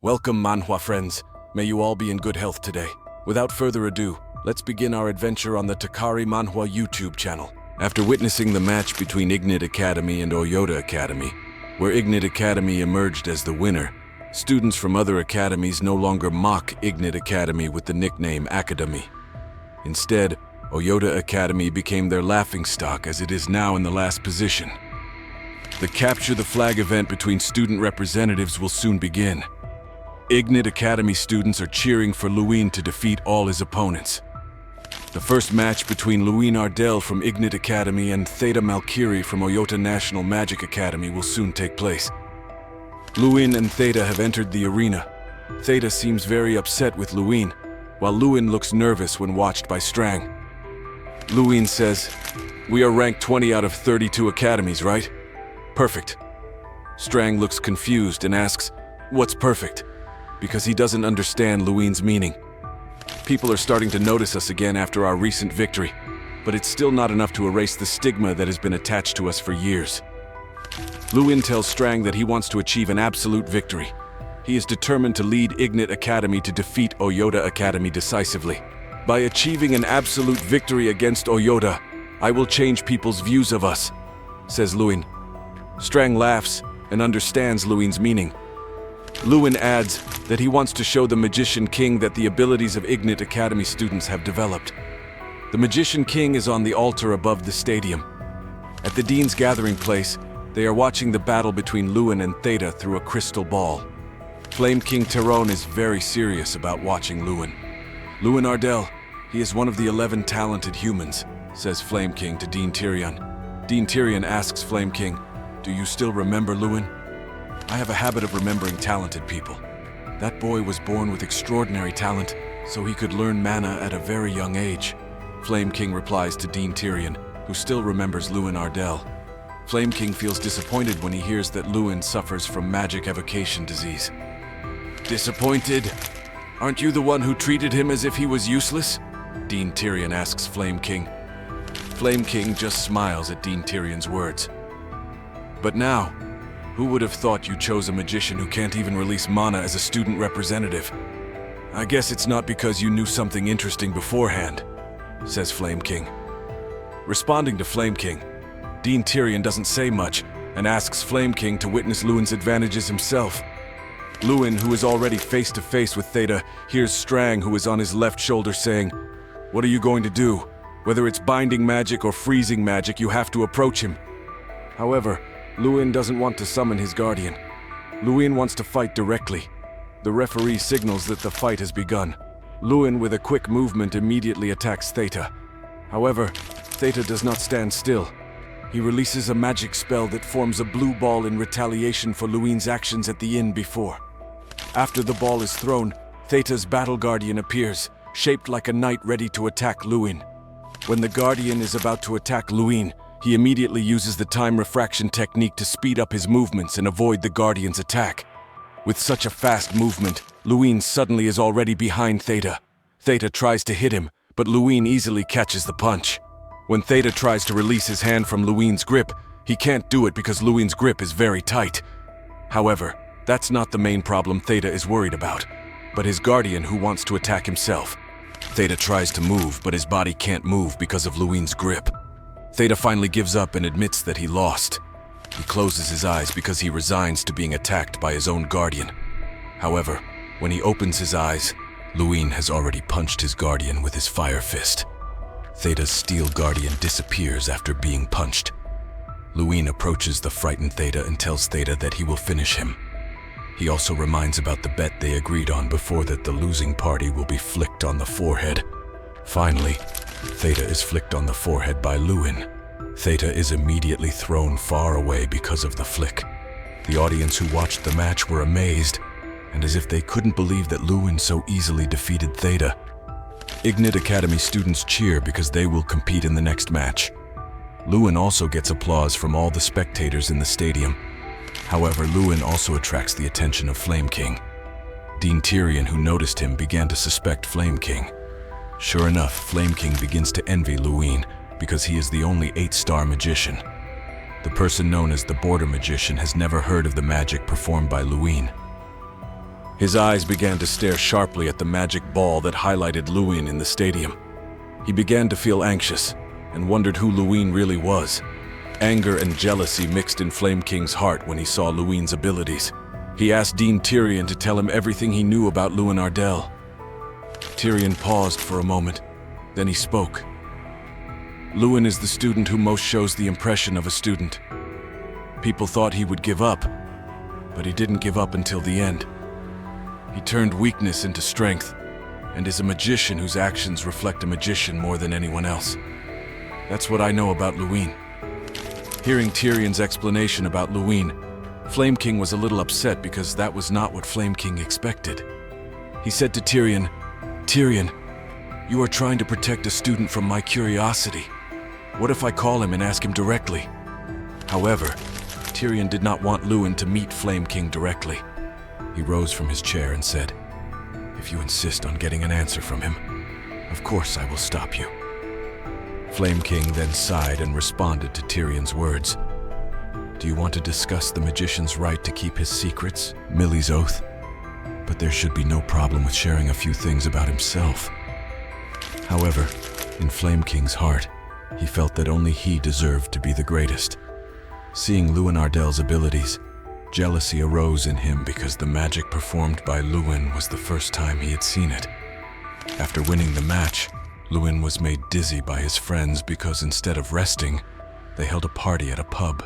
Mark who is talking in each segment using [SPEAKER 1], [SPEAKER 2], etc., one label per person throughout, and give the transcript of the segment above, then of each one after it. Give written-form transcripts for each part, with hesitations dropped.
[SPEAKER 1] Welcome, Manhwa friends. May you all be in good health today. Without further ado, let's begin our adventure on the Takari Manhwa YouTube channel. After witnessing the match between Ignite Academy and Oyota Academy, where Ignite Academy emerged as the winner, students from other academies no longer mock Ignite Academy with the nickname Academy. Instead, Oyota Academy became their laughingstock as it is now in the last position. The Capture the Flag event between student representatives will soon begin. Ignite Academy students are cheering for Luen to defeat all his opponents. The first match between Luen Ardell from Ignite Academy and Theta Malkiri from Oyota National Magic Academy will soon take place. Luen and Theta have entered the arena. Theta seems very upset with Luen, while Luen looks nervous when watched by Strang. Luen says, "We are ranked 20 out of 32 academies, right?" "Perfect." Strang looks confused and asks, "What's perfect?" because he doesn't understand Luen's meaning. People are starting to notice us again after our recent victory, but it's still not enough to erase the stigma that has been attached to us for years. Luen tells Strang that he wants to achieve an absolute victory. He is determined to lead Ignite Academy to defeat Oyota Academy decisively. "By achieving an absolute victory against Oyota, I will change people's views of us," says Luen. Strang laughs and understands Luen's meaning. Luen adds that he wants to show the Magician King that the abilities of Ignite Academy students have developed. The Magician King is on the altar above the stadium. At the Dean's gathering place, they are watching the battle between Luen and Theta through a crystal ball. Flame King Tyrone is very serious about watching Luen. "Luen Ardell, he is one of the 11 talented humans," says Flame King to Dean Tyrion. Dean Tyrion asks Flame King, "Do you still remember Luen?" "I have a habit of remembering talented people. That boy was born with extraordinary talent, so he could learn mana at a very young age," Flame King replies to Dean Tyrion, who still remembers Luen Ardell. Flame King feels disappointed when he hears that Luen suffers from magic evocation disease. "Disappointed? Aren't you the one who treated him as if he was useless?" Dean Tyrion asks Flame King. Flame King just smiles at Dean Tyrion's words. "But now, who would have thought you chose a magician who can't even release mana as a student representative? I guess it's not because you knew something interesting beforehand," says Flame King. Responding to Flame King, Dean Tyrion doesn't say much and asks Flame King to witness Luen's advantages himself. Luen, who is already face-to-face with Theta, hears Strang, who is on his left shoulder, saying, "What are you going to do? Whether it's binding magic or freezing magic, you have to approach him." However, Luen doesn't want to summon his guardian. Luen wants to fight directly. The referee signals that the fight has begun. Luen, with a quick movement, immediately attacks Theta. However, Theta does not stand still. He releases a magic spell that forms a blue ball in retaliation for Luen's actions at the inn before. After the ball is thrown, Theta's battle guardian appears, shaped like a knight ready to attack Luen. When the guardian is about to attack Luen, he immediately uses the time refraction technique to speed up his movements and avoid the guardian's attack. With such a fast movement, Luen suddenly is already behind Theta. Theta tries to hit him, but Luen easily catches the punch. When Theta tries to release his hand from Luen's grip, he can't do it because Luen's grip is very tight. However, that's not the main problem Theta is worried about, but his guardian who wants to attack himself. Theta tries to move, but his body can't move because of Luen's grip. Theta finally gives up and admits that he lost. He closes his eyes because he resigns to being attacked by his own guardian. However, when he opens his eyes, Luen has already punched his guardian with his fire fist. Theta's steel guardian disappears after being punched. Luen approaches the frightened Theta and tells Theta that he will finish him. He also reminds about the bet they agreed on before that the losing party will be flicked on the forehead. Finally, Theta is flicked on the forehead by Luen. Theta is immediately thrown far away because of the flick. The audience who watched the match were amazed, and as if they couldn't believe that Luen so easily defeated Theta. Ignite Academy students cheer because they will compete in the next match. Luen also gets applause from all the spectators in the stadium. However, Luen also attracts the attention of Flame King. Dean Tyrion, who noticed him, began to suspect Flame King. Sure enough, Flame King begins to envy Luen because he is the only 8-star magician. The person known as the Border Magician has never heard of the magic performed by Luen. His eyes began to stare sharply at the magic ball that highlighted Luen in the stadium. He began to feel anxious and wondered who Luen really was. Anger and jealousy mixed in Flame King's heart when he saw Luen's abilities. He asked Dean Tyrion to tell him everything he knew about Luen Ardell. Tyrion paused for a moment, then he spoke. Luen is the student who most shows the impression of a student. People thought he would give up, but he didn't give up until the end. He turned weakness into strength, and is a magician whose actions reflect a magician more than anyone else. That's what I know about Luen. Hearing Tyrion's explanation about Luen, Flame King was a little upset because that was not what Flame King expected. He said to Tyrion, "Tyrion, you are trying to protect a student from my curiosity. What if I call him and ask him directly?" However, Tyrion did not want Luen to meet Flame King directly. He rose from his chair and said, "If you insist on getting an answer from him, of course I will stop you." Flame King then sighed and responded to Tyrion's words. "Do you want to discuss the magician's right to keep his secrets, Millie's oath? But there should be no problem with sharing a few things about himself." However, in Flame King's heart, he felt that only he deserved to be the greatest. Seeing Luen Ardell's abilities, jealousy arose in him because the magic performed by Luen was the first time he had seen it. After winning the match, Luen was made dizzy by his friends because instead of resting, they held a party at a pub.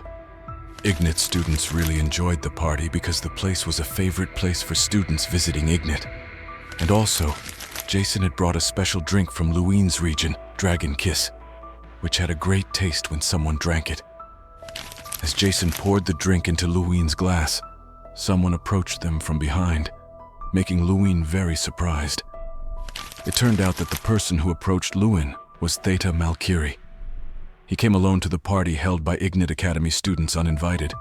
[SPEAKER 1] Ignit students really enjoyed the party because the place was a favorite place for students visiting Ignit. And also, Jason had brought a special drink from Luen's region, Dragon Kiss, which had a great taste when someone drank it. As Jason poured the drink into Luen's glass, someone approached them from behind, making Luen very surprised. It turned out that the person who approached Luen was Theta Malkiri. He came alone to the party held by Ignit Academy students uninvited.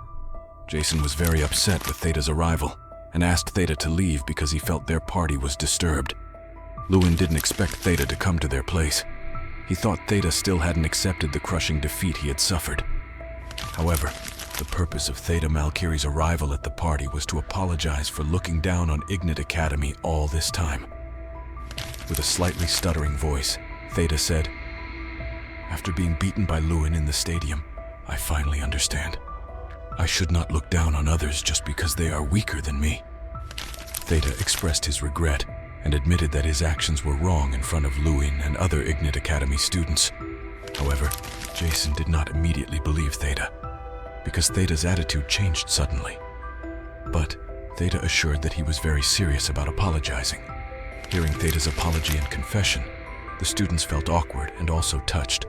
[SPEAKER 1] Jason was very upset with Theta's arrival and asked Theta to leave because he felt their party was disturbed. Luen didn't expect Theta to come to their place. He thought Theta still hadn't accepted the crushing defeat he had suffered. However, the purpose of Theta Malkiri's arrival at the party was to apologize for looking down on Ignit Academy all this time. With a slightly stuttering voice, Theta said, "After being beaten by Luen in the stadium, I finally understand. I should not look down on others just because they are weaker than me." Theta expressed his regret and admitted that his actions were wrong in front of Luen and other Ignit Academy students. However, Jason did not immediately believe Theta, because Theta's attitude changed suddenly. But Theta assured that he was very serious about apologizing. Hearing Theta's apology and confession, the students felt awkward and also touched.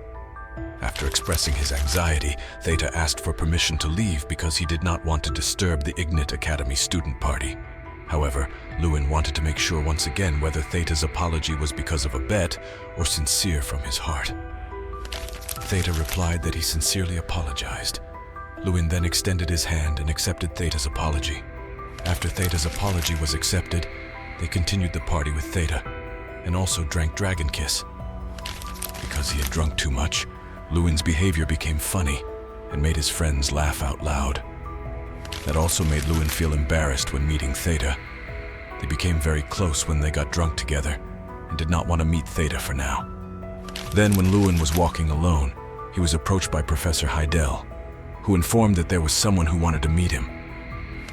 [SPEAKER 1] After expressing his anxiety, Theta asked for permission to leave because he did not want to disturb the Ignit Academy student party. However, Luen wanted to make sure once again whether Theta's apology was because of a bet or sincere from his heart. Theta replied that he sincerely apologized. Luen then extended his hand and accepted Theta's apology. After Theta's apology was accepted, they continued the party with Theta and also drank Dragon Kiss. Because he had drunk too much, Luen's behavior became funny and made his friends laugh out loud. That also made Luen feel embarrassed when meeting Theta. They became very close when they got drunk together and did not want to meet Theta for now. Then when Luen was walking alone, he was approached by Professor Heidel, who informed that there was someone who wanted to meet him.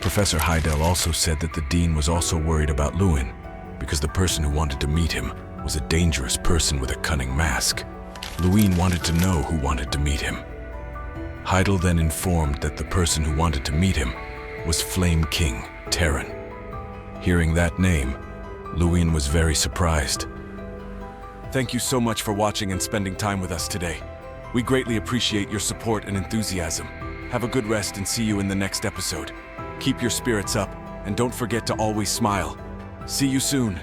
[SPEAKER 1] Professor Heidel also said that the dean was also worried about Luen because the person who wanted to meet him was a dangerous person with a cunning mask. Luen wanted to know who wanted to meet him. Heidel then informed that the person who wanted to meet him was Flame King Terran. Hearing that name, Luen was very surprised. Thank you so much for watching and spending time with us today. We greatly appreciate your support and enthusiasm. Have a good rest and see you in the next episode. Keep your spirits up and don't forget to always smile. See you soon.